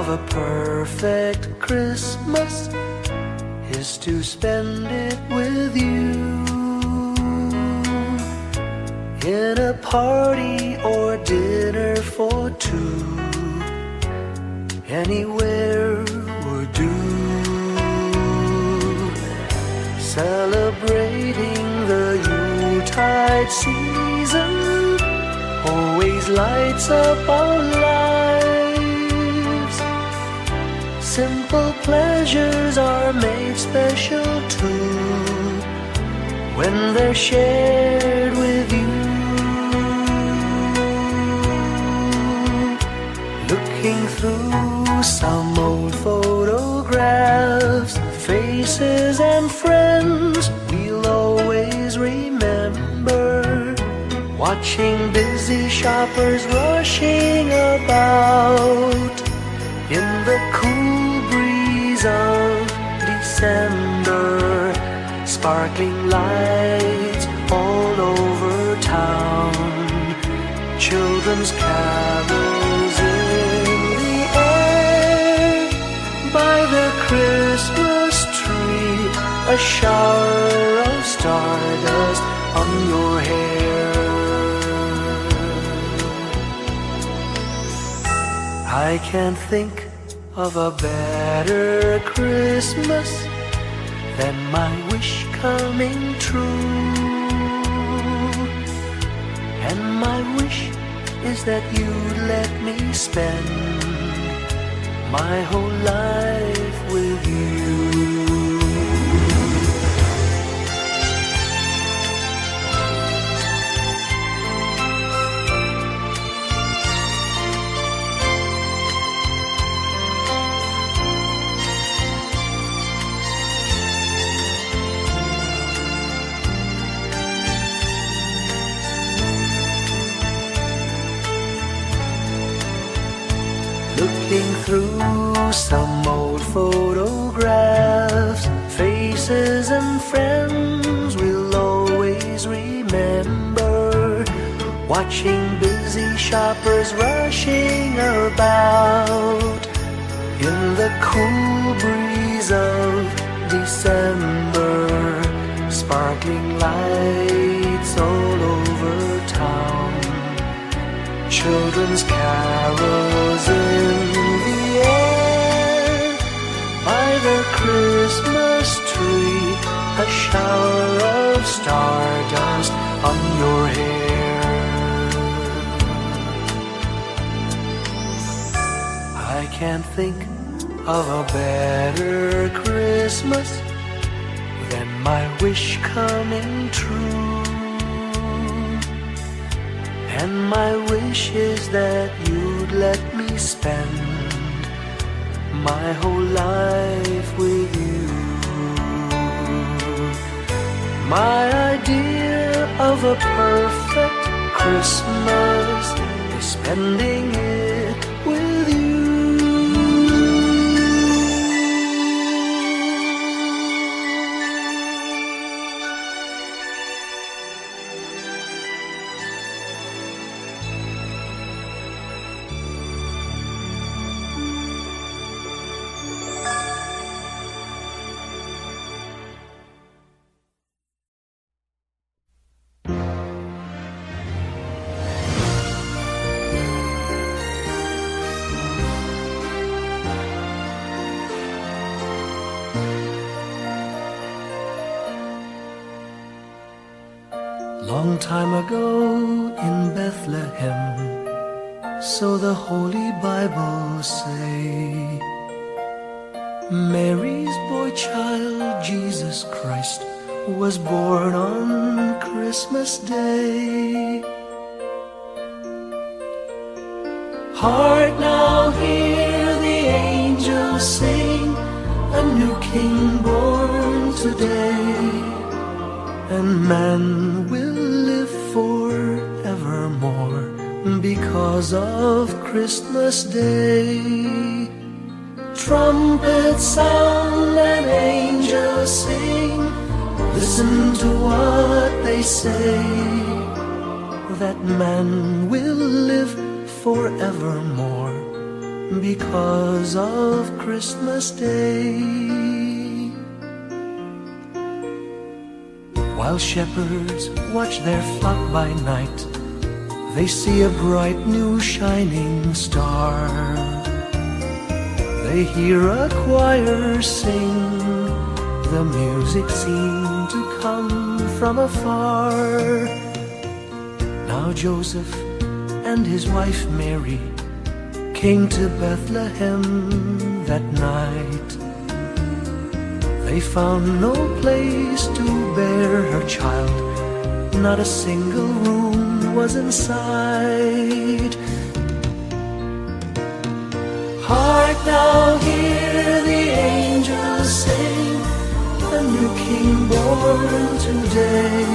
of a perfect Christmas is to spend it with you, in a party or dinner for two. Anywhere would do. Celebrating the Yuletide season always lights up our lives. Simple pleasures are made special too when they're shared with you. Looking through some old photographs, faces and friends we'll always remember. Watching busy shoppers rushing about in the cool breeze of December. Sparkling lights all over town, children's carols in the air. By the Christmas tree, a shower of stardust on your hair. I can't think of a better Christmas than my wish coming true. And my wish is that you'd let me spend my whole life with you. Looking through some old photographs, faces and friends we'll always remember. Watching busy shoppers rushing about in the cool breeze of December. Sparkling lights all over town, children's carols in the air. By the Christmas tree, a shower of stardust on your hair. I can't think of a better Christmas than my wish coming true. And my wish is that you'd let me spend my whole life with you. My idea of a perfect Christmas is spending it with you. Long time ago in Bethlehem, so the Holy Bible say, Mary's boy child, Jesus Christ, was born on Christmas Day. Hark now, hear the angels sing, a new King born today, and man will live forevermore because of Christmas Day. Trumpets sound and angels sing, listen to what they say, that man will live forevermore because of Christmas Day. While shepherds watch their flock by night, they see a bright new shining star. They hear a choir sing, the music seemed to come from afar. Now Joseph and his wife Mary came to Bethlehem that night. They found no place to bear her child, not a single room was in sight. Hark now, hear the angels sing, a new king born today,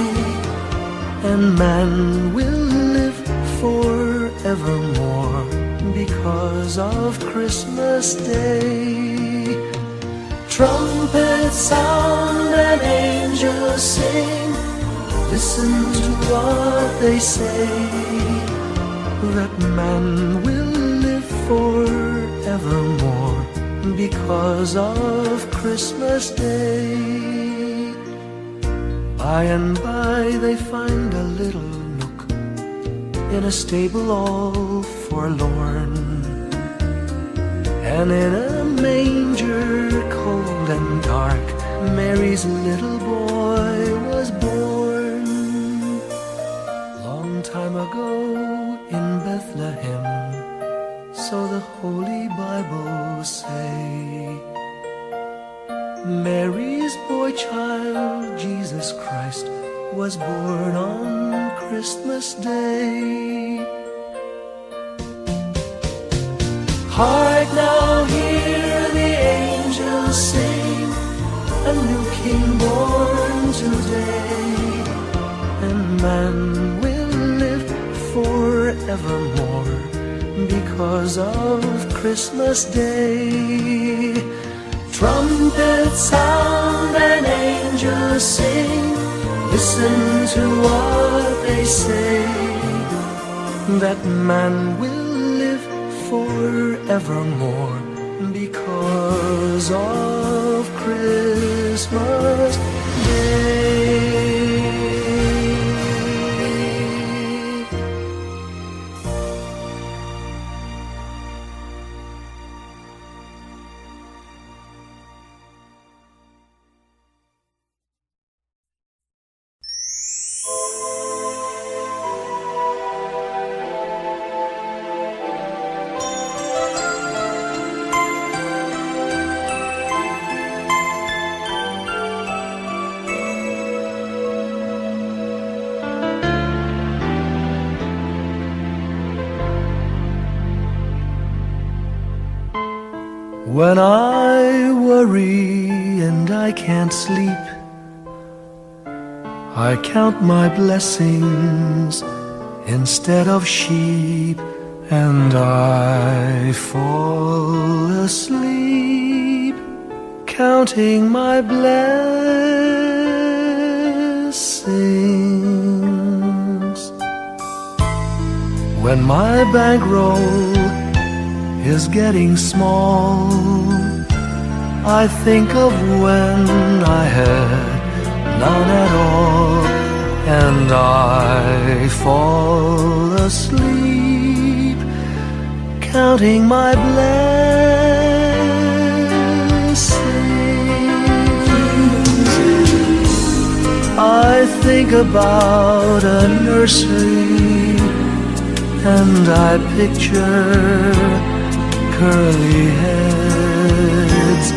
and man will live forevermore because of Christmas Day. Trumpets sound and angels sing, listen to what they say, that man will live forevermore because of Christmas Day. By and by they find a little nook in a stable all forlorn, and in a manger cold and dark, Mary's little boy was born. Long time ago in Bethlehem, so the Holy Bible say, Mary's boy child, Jesus Christ, was born on Christmas Day. Hark now, hear the angels sing, a new king born today, and man will live forevermore because of Christmas Day. Trumpets sound and angels sing, listen to what they say, that man will live forevermore because of Christmas Day. When I worry and I can't sleep, I count my blessings instead of sheep, and I fall asleep counting my blessings. When my bankroll is getting small, I think of when I had none at all, and I fall asleep counting my blessings. I think about a nursery, and I picture curly heads,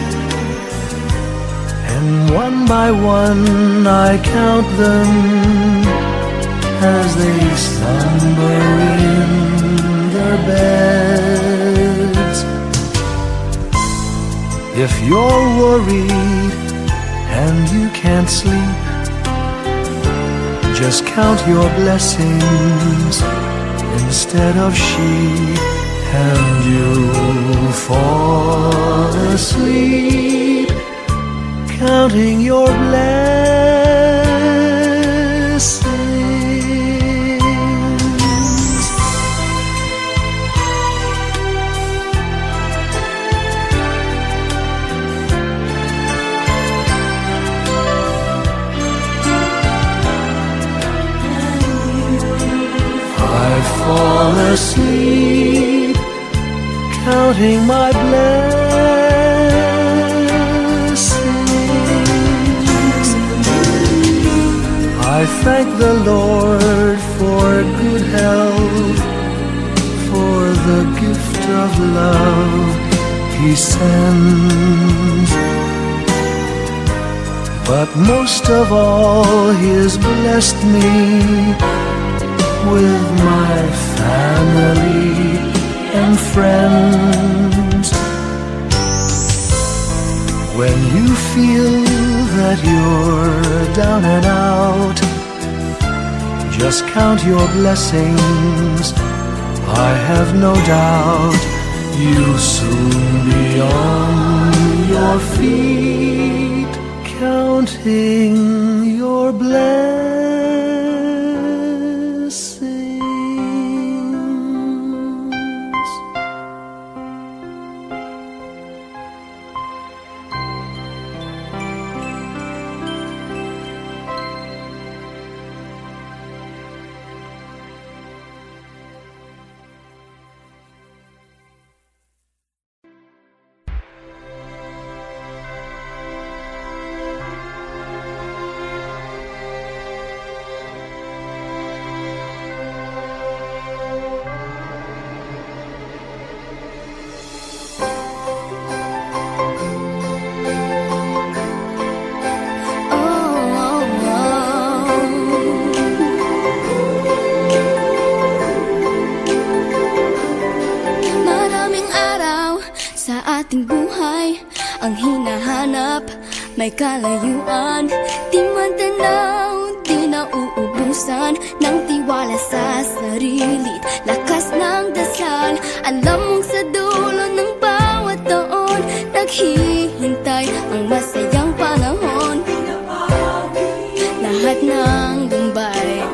and one by one I count them as they slumber in their beds. If you're worried and you can't sleep, just count your blessings instead of sheep, and you'll fall asleep counting your blessings. fall asleep, counting my blessings. I thank the Lord for good health, for the gift of love He sends. But most of all, He has blessed me with my family and friends. When you feel that you're down and out, just count your blessings. I have no doubt you'll soon be on your feet, counting your blessings. Ating buhay ang hinahanap, may kalayuan, di man tanaw, di nauubusan ng tiwala sa sarili, lakas ng dasal. Alam mong sa dulo ng bawat taon, naghihintay ang masayang panahon. Lahat ng lumbay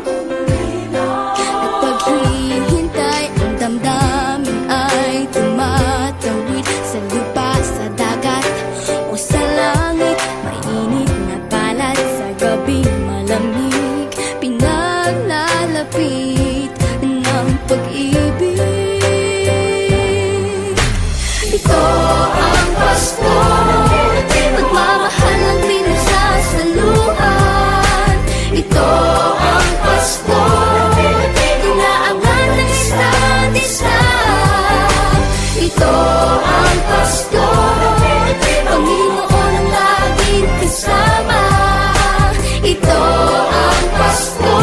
at paghihintay, ang damdamin ay tumatawid sa lupa, sa dagat o sa langit. Mainit na balat sa gabi malamig, pinaglalapit ng pag-ibig. Ito ang Pasko, pagmamahal ang pinagsasaluhan. Ito ang Pasko, inaabangan ng isa't isa. Ito ang Pasko, Panginoon ang laging kasama. Ito ang Pasko,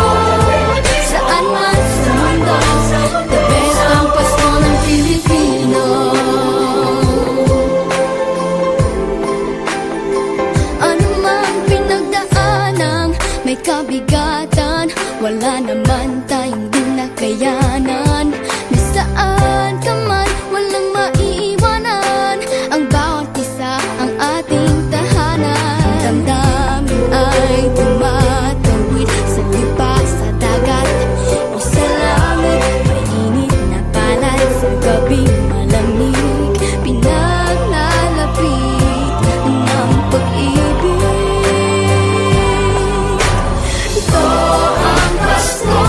saan man sa mundo, the best ang Pasko ng Pilipino. Ano mang pinagdaanang may kabigatan, wala naman tayong di nakayanan. Nasaan ka man, walang maiiwanan, ang bawat isa ang ating tahanan. Damdamin ay tumatawid sa lupa, sa dagat o sa langit. Mainit na balat sa gabi malamig, pinaglalapit ng pag-ibig. Ito ang Pasko,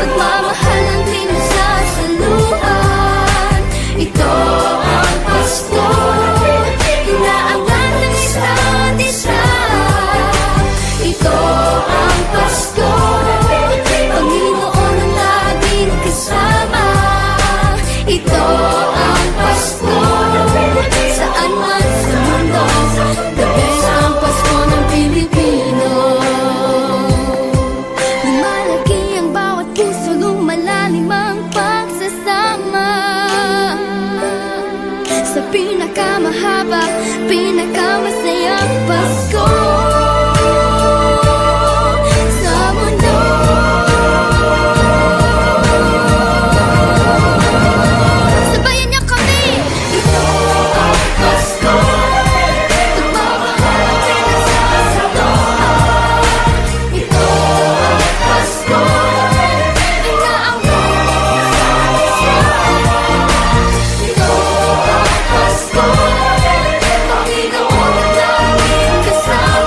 pagmamahal ang pinagsasaluhan. Ito ang Pasko, inaangan ng isa't isa. Ito ang Pasko, Panginoon ang laging kasama. Ito ang Pasko, saan man sa mundo, the best ang Pasko ng Pilipino. Lumalaki ang bawat puso, lumalalim ang pagsasama. Sa pinakamahaba, pinakamasayang Pasko sa mundo. Sabayan niyo kami! Ito ang Pasko, pagmamahal ang pinagsasaluhan. Ito ang Pasko, inaangat ng isa't isa. Ito ang Pasko, Panginoon ang laging kasama.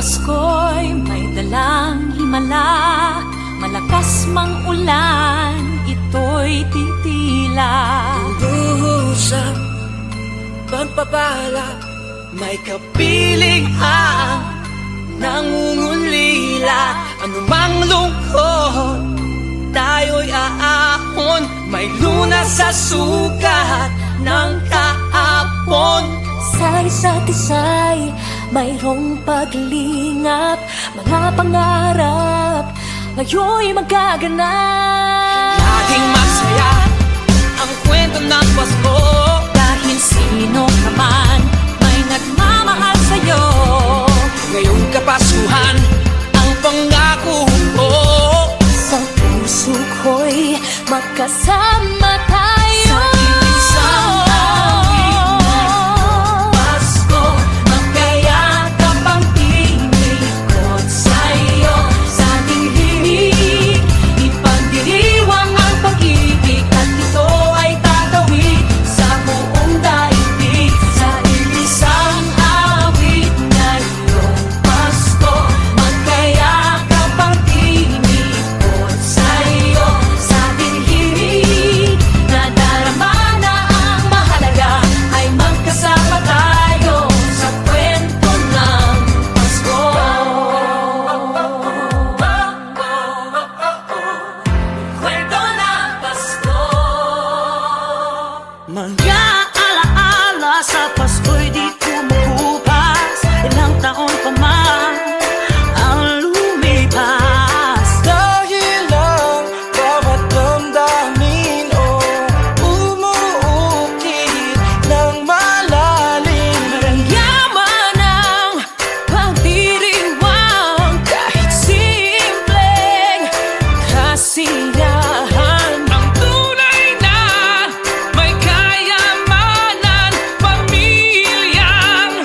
Pasko'y may dalang himala, malakas mang ulan, ito'y titila. Duhusang pagpapala, may kapiling ang nangungulila. Anumang lungkot, tayo'y aahon, may lunas sa sugat ng kahapon. Sa isa't isa'y mayroong paglingap, mga pangarap ngayon'y magaganap. Laging masaya ang kwento ng Pasko, Dahil sino ka man may nagmamahal sa'yo. ngayong Kapaskuhan ang pangako ko. Sa puso ko'y magkasama tayo. Sa isang awit na Pasko, magkayakap ang tinikot sa'yo. Sa ating himig, ipagdiriwang ang pag-ibig, at ito ay tatawid sa buong daigdig. Sa isang awit na iyong Pasko, magkayakap ang tinikot sa'yo. Sa ating himig, nadarama na ang mahalaga, ay magkasama tayo sa kwento ng Pasko. Kwento ng Pasko. Mga alaala sa Pasko'y di kumukupas, ilang taon pa man ang lumipas. Dahil ang bawat damdamin umuukit ng malalim. Yaman ang pagdiriwang, kahit simpleng kasiyahan. Ang tunay na may kayamanan, pamilyang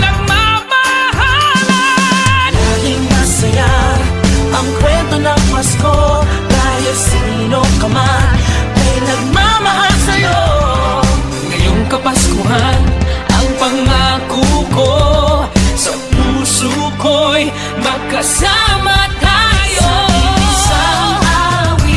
nagmamahalan. Laging masaya ang kwento ng Pasko, dahil sino ka man may nagmamahal sa'yo. Ngayong Kapaskuhan, ang pangako ko, sa puso ko'y magkasama tayo. Isang awit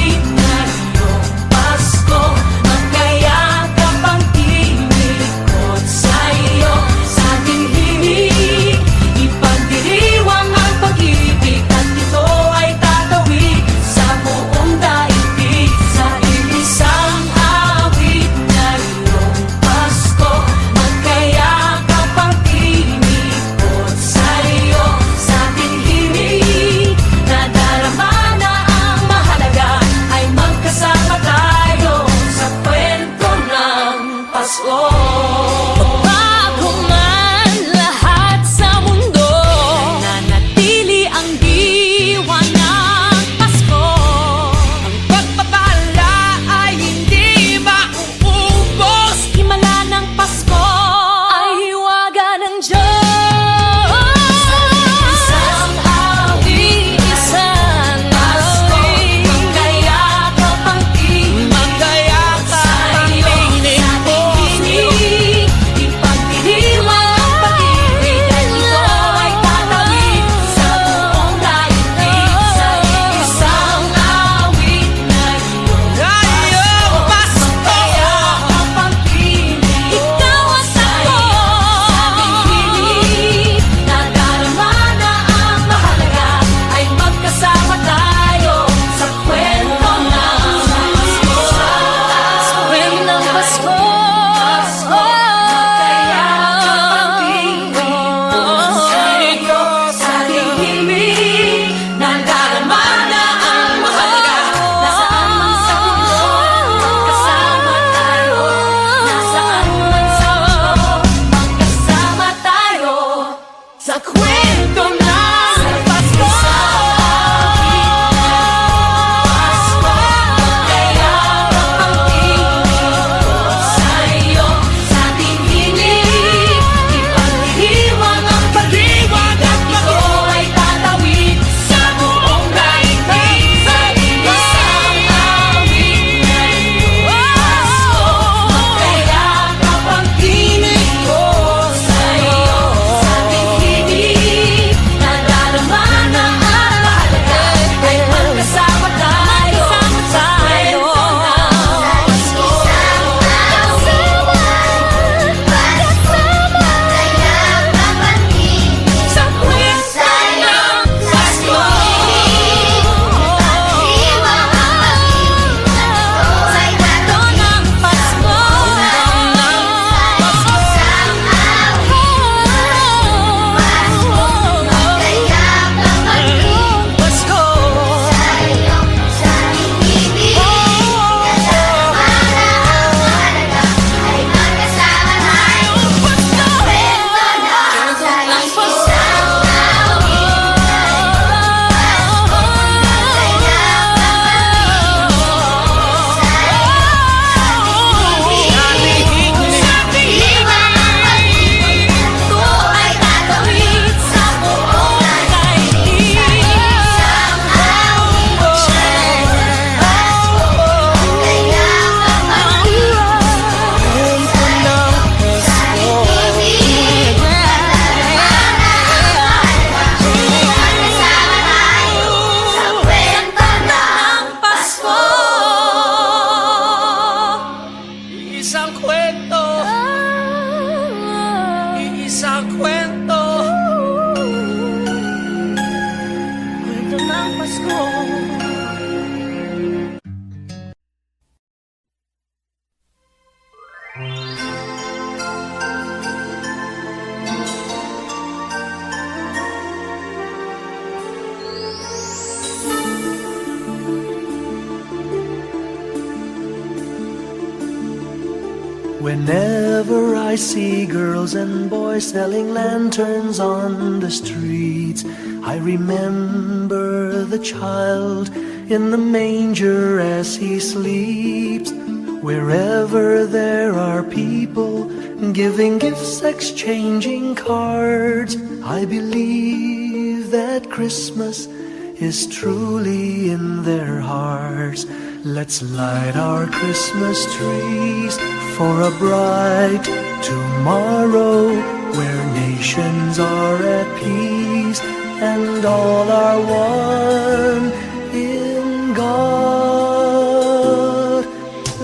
Whenever I see girls and boys selling lanterns on the streets, I remember the child in the manger as he sleeps. Wherever there are people giving gifts, exchanging cards, I believe that Christmas is truly in their hearts. Let's light our Christmas trees for a bright tomorrow, where nations are at peace and all are one in God.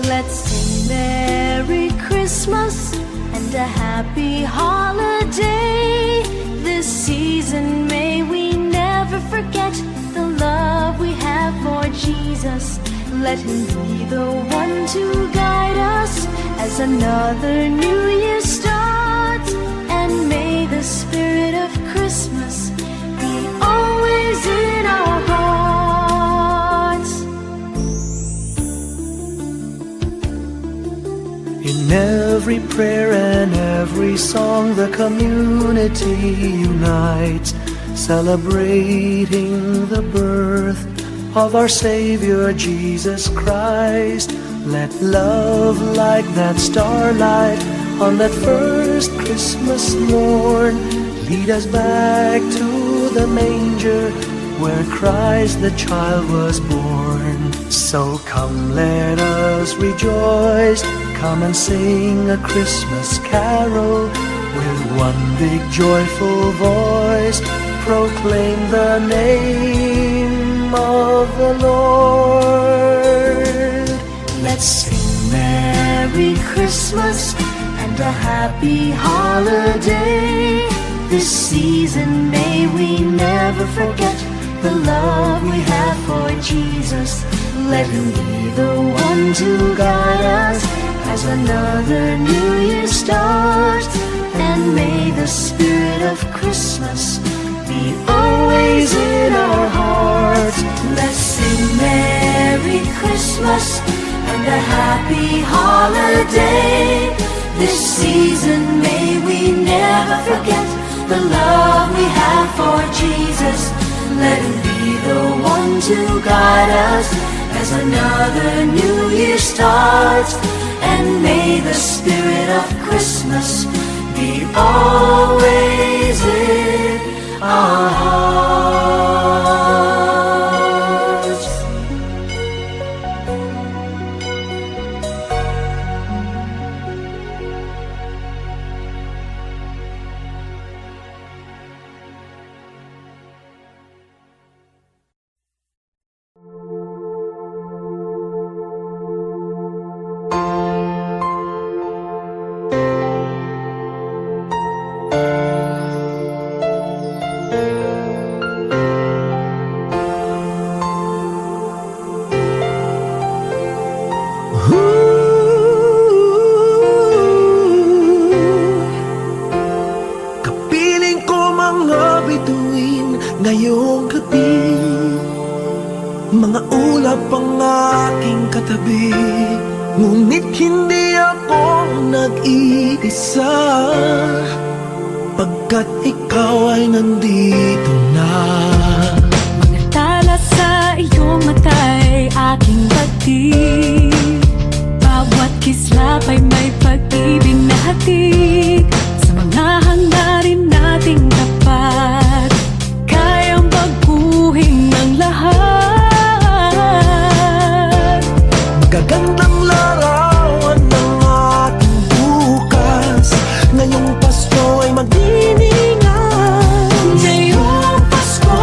Let's sing Merry Christmas and a happy holiday. This season may we never forget the love we have for Jesus. Let him be the one to guide us as another new year starts. And may the spirit of Christmas be always in our hearts. In every prayer and every song, the community unites, celebrating the birth of our Savior Jesus Christ. Let love like that starlight on that first Christmas morn lead us back to the manger where Christ the child was born. So come, let us rejoice, come and sing a Christmas carol with one big joyful voice. Proclaim the name of the Lord. Let's sing Merry Christmas and a happy holiday. This season may we never forget the love we have for Jesus. Let him be the one to guide us as another new year starts. And may the spirit of Christmas be always in our hearts. Let's sing Merry Christmas and a happy holiday. This season may we never forget the love we have for Jesus. Let him be the one to guide us as another new year starts. And may the spirit of Christmas be always in our hearts. Kapiling ko mga bituin ngayong gabi, mga ulap ang aking katabi, ngunit hindi ako nag-iisa, pagkat ikaw ay nandito na. Mga tala sa iyong mata'y aking batid, bawat kislap ay may pag-ibig na hatid. Sa mga hangarin nating tapat, kayang baguhin ng lahat. Magagandang larawan ng ating bukas, ngayong Pasko ay mag-iningan. Ngayong Pasko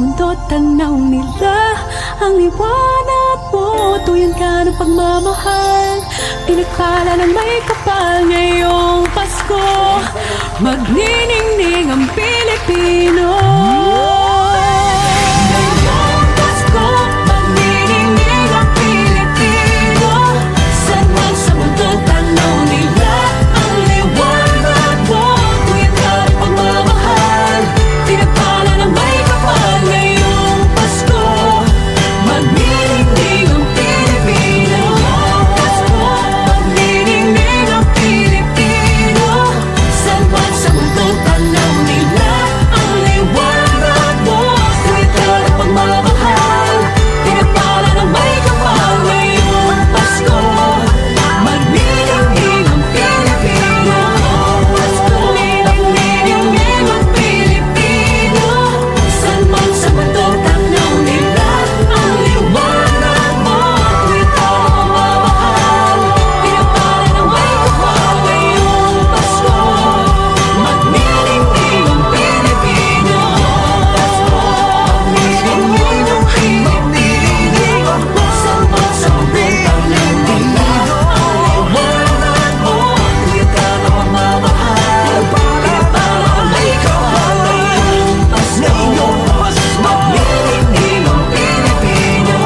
mundo, tanaw nila ang liwanag mo. Tuyan ka ng pagmamahal, pinagpala ng may kapal. Ngayong Pasko, magniningning ang Pilipino. Ngayong Pasko, magniningning ang Pilipino. Saan man sa mundo, tanaw nila ang liwanag mo. Tuyan ka ng pagmamahal, pinagpala ng may kapal. Ngayong Pasko, magniningning ang Pilipino. Pasko, magniningning ang Pilipino. Saan man sa mundo, tanaw nila ang liwanag mo. Tuwid ka ng pagmamahal, pinagpala ng may kapal. Ngayong Pasko, magniningning ang Pilipino. Pasko, magniningning ang Pilipino. Saan man sa mundo, tanaw nila ang liwanag mo. Tuwid ka ng pagmamahal, pinagpala ng may kapal. Ngayong Pasko, magniningning ang Pilipino. Pasko, magniningning ang Pilipino. Saan man sa mundo, tanaw nila ang liwanag mo. Tuwid ka ng pagmamahal, pinagpala ng may kapal. Ngayong Pasko, magniningning ang Pilipino.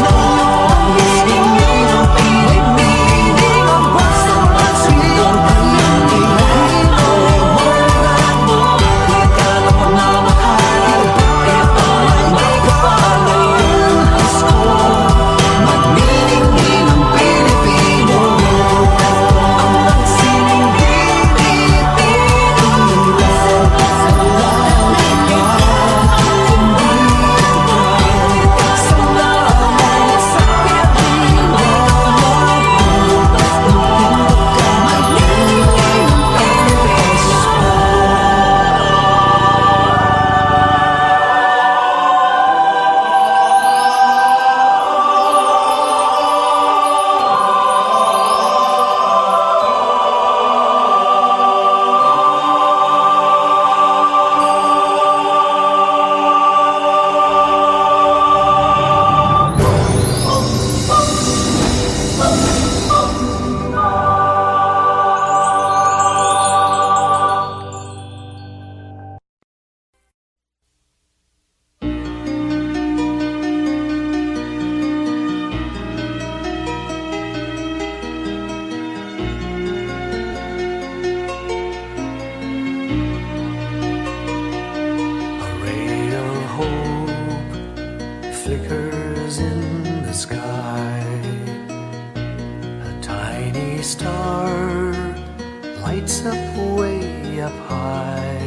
Magniningning ang Pilipino. Saan man sa mundo, tanaw nila ang liwanag mo. Tuwid ka ng pagmamahal, pinagpala ng may kapal. Ngayong Pasko, magniningning ang Pilipino. Ang sining Pilipino. Salamat sa A ray of hope flickers in the sky. A tiny star lights up way up high.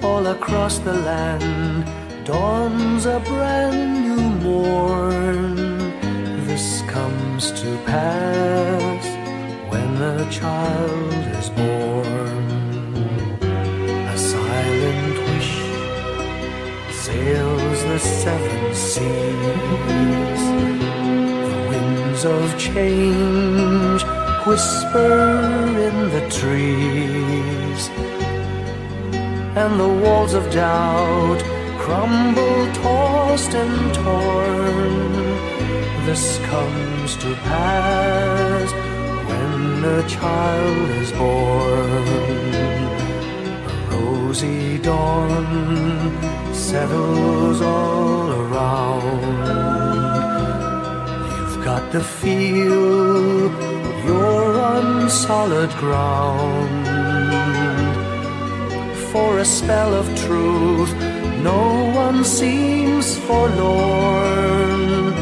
All across the land dawns a brand new morn. This comes to pass when a child is born. A silent wish sails the seven seas. The winds of change whisper in the trees, and the walls of doubt crumble, tossed and torn. This comes to pass when a child is born. A rosy dawn settles all around. You've got to feel you're on solid ground. For a spell of truth, no one seems forlorn.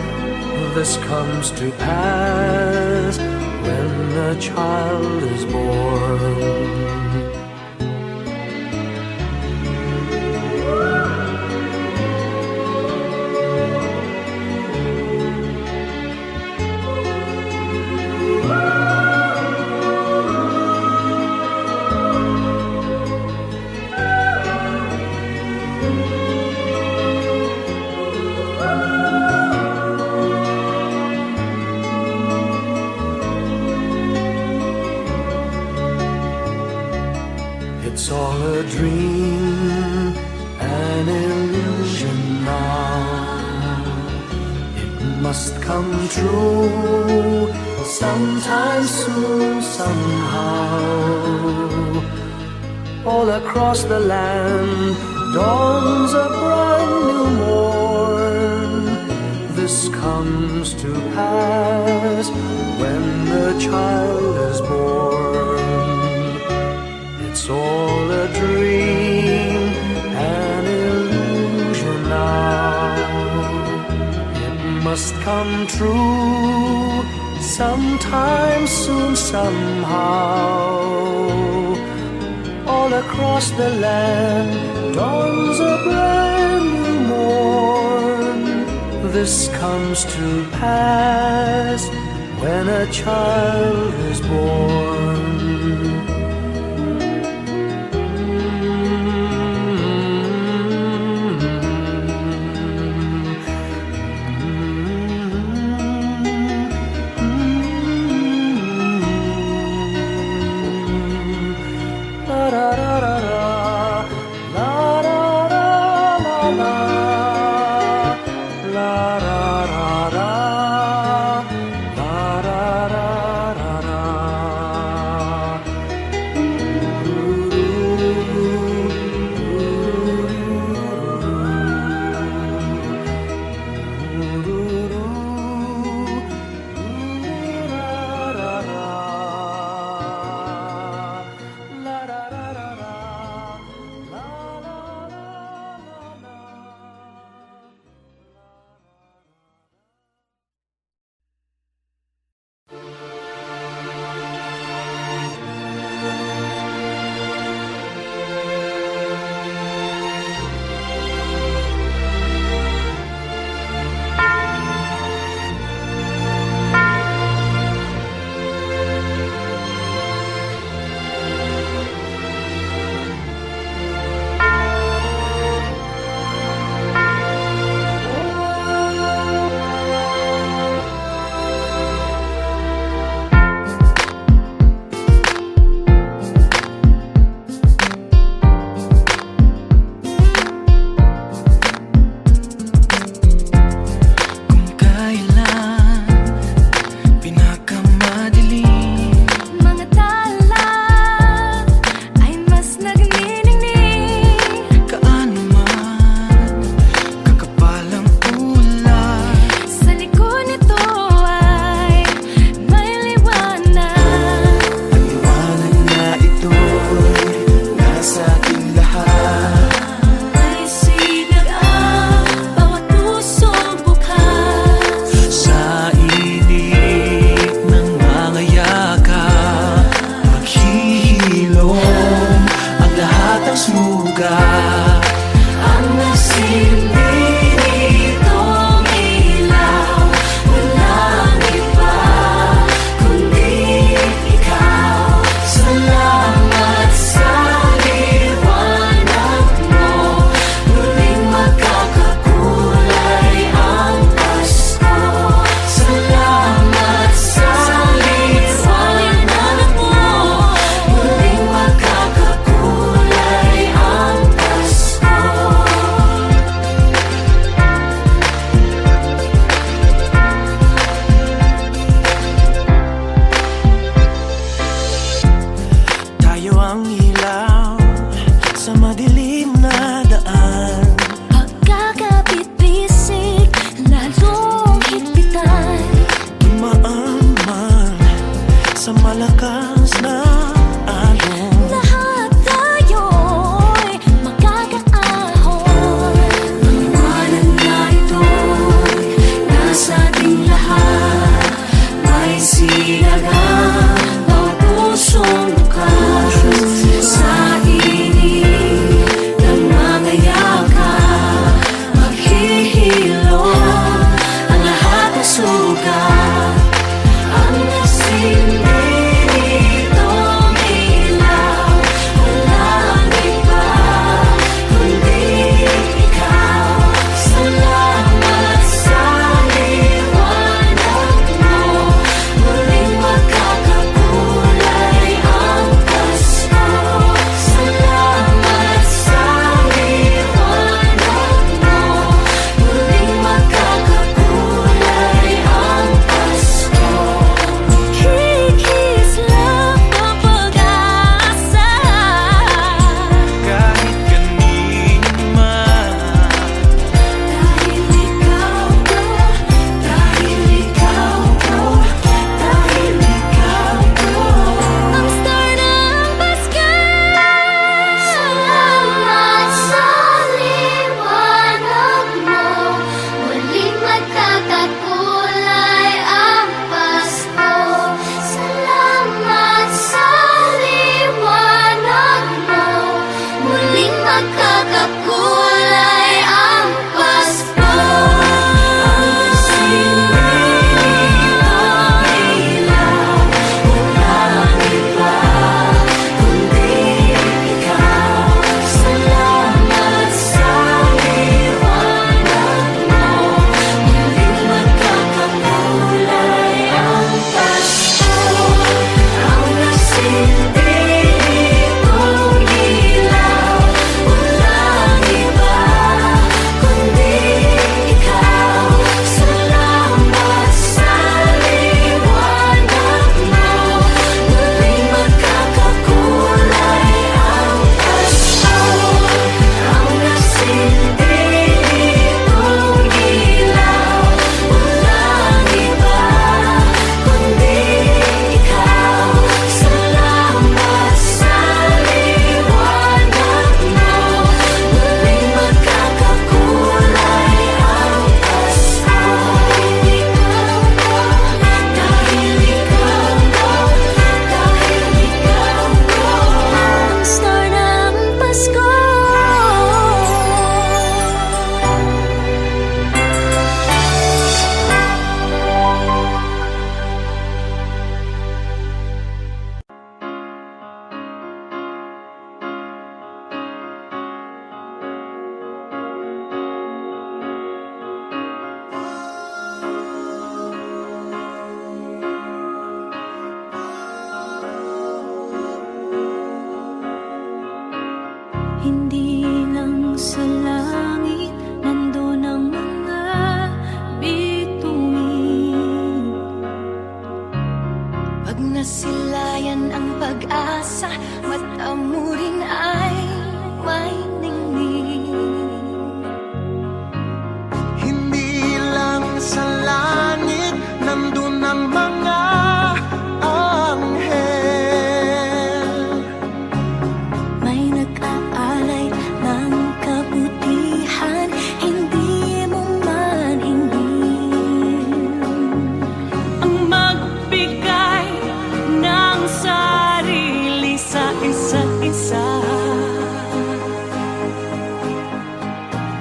This comes to pass when a child is born. It's all a dream come true sometime soon, somehow. All across the land dawns a brand new morn. This comes to pass when the child is born. It's all a dream, an illusion now. It must come true sometime soon, somehow. All across the land dawns a brand new morn. This comes to pass when a child is born.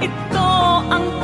Ito ang